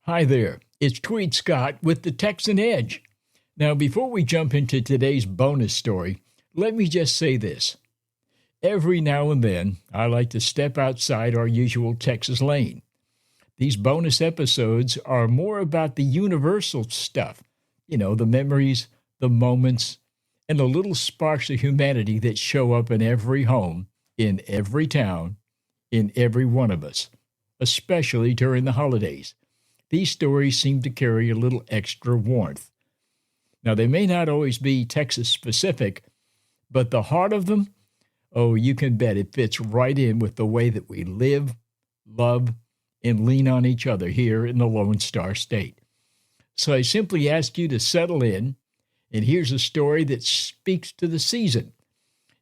Hi there, it's Tweed Scott with the Texan Edge. Now, before we jump into today's bonus story, let me just say this. Every now and then, I like to step outside our usual Texas lane. These bonus episodes are more about the universal stuff, the memories, the moments, and the little sparks of humanity that show up in every home, in every town, in every one of us, especially during the holidays. These stories seem to carry a little extra warmth. Now, they may not always be Texas-specific, but the heart of them, oh, you can bet it fits right in with the way that we live, love, and lean on each other here in the Lone Star State. So I simply ask you to settle in, and here's a story that speaks to the season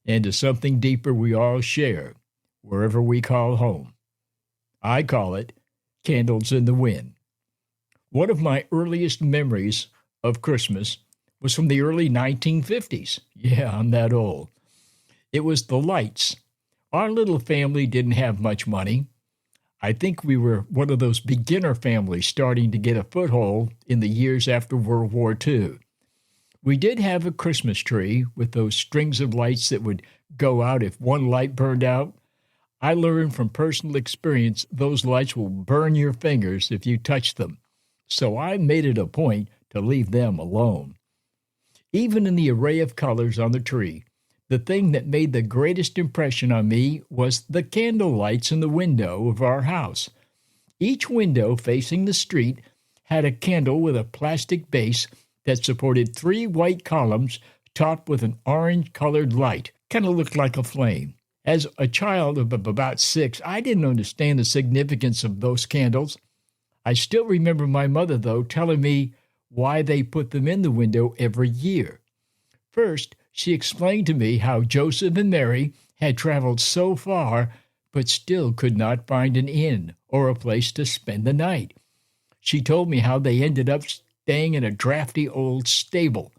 and to something deeper we all share, wherever we call home. I call it Candles in the Wind. One of my earliest memories of Christmas was from the early 1950s. Yeah, I'm that old. It was the lights. Our little family didn't have much money. I think we were one of those beginner families starting to get a foothold in the years after World War II. We did have a Christmas tree with those strings of lights that would go out if one light burned out. I learned from personal experience those lights will burn your fingers if you touch them. So I made it a point to leave them alone. Even in the array of colors on the tree, the thing that made the greatest impression on me was the candle lights in the window of our house. Each window facing the street had a candle with a plastic base that supported 3 white columns topped with an orange-colored light. Kind of looked like a flame. As a child of about 6, I didn't understand the significance of those candles. I still remember my mother, though, telling me why they put them in the window every year. First, she explained to me how Joseph and Mary had traveled so far but still could not find an inn or a place to spend the night. She told me how they ended up staying in a drafty old stable.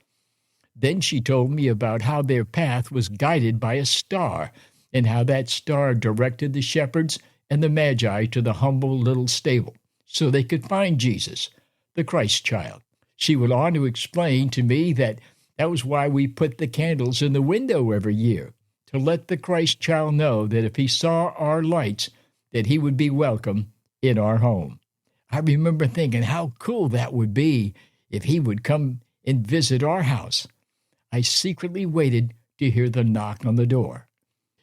Then she told me about how their path was guided by a star and how that star directed the shepherds and the magi to the humble little stable so they could find Jesus, the Christ child. She went on to explain to me that was why we put the candles in the window every year, to let the Christ child know that if he saw our lights, that he would be welcome in our home. I remember thinking how cool that would be if he would come and visit our house. I secretly waited to hear the knock on the door.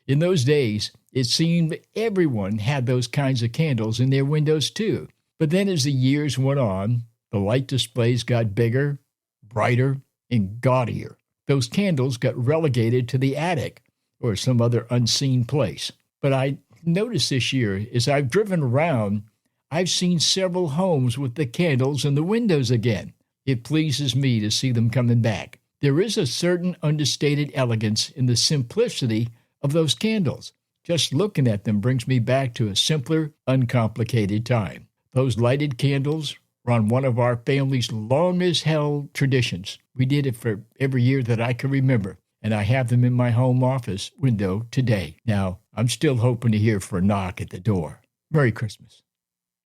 In those days, it seemed everyone had those kinds of candles in their windows too. But then as the years went on, the light displays got bigger, brighter, and gaudier. Those candles got relegated to the attic or some other unseen place. But I noticed this year, as I've driven around, I've seen several homes with the candles in the windows again. It pleases me to see them coming back. There is a certain understated elegance in the simplicity of those candles. Just looking at them brings me back to a simpler, uncomplicated time. Those lighted candles were on one of our family's longest-held traditions. We did it for every year that I can remember, and I have them in my home office window today. Now, I'm still hoping to hear for a knock at the door. Merry Christmas.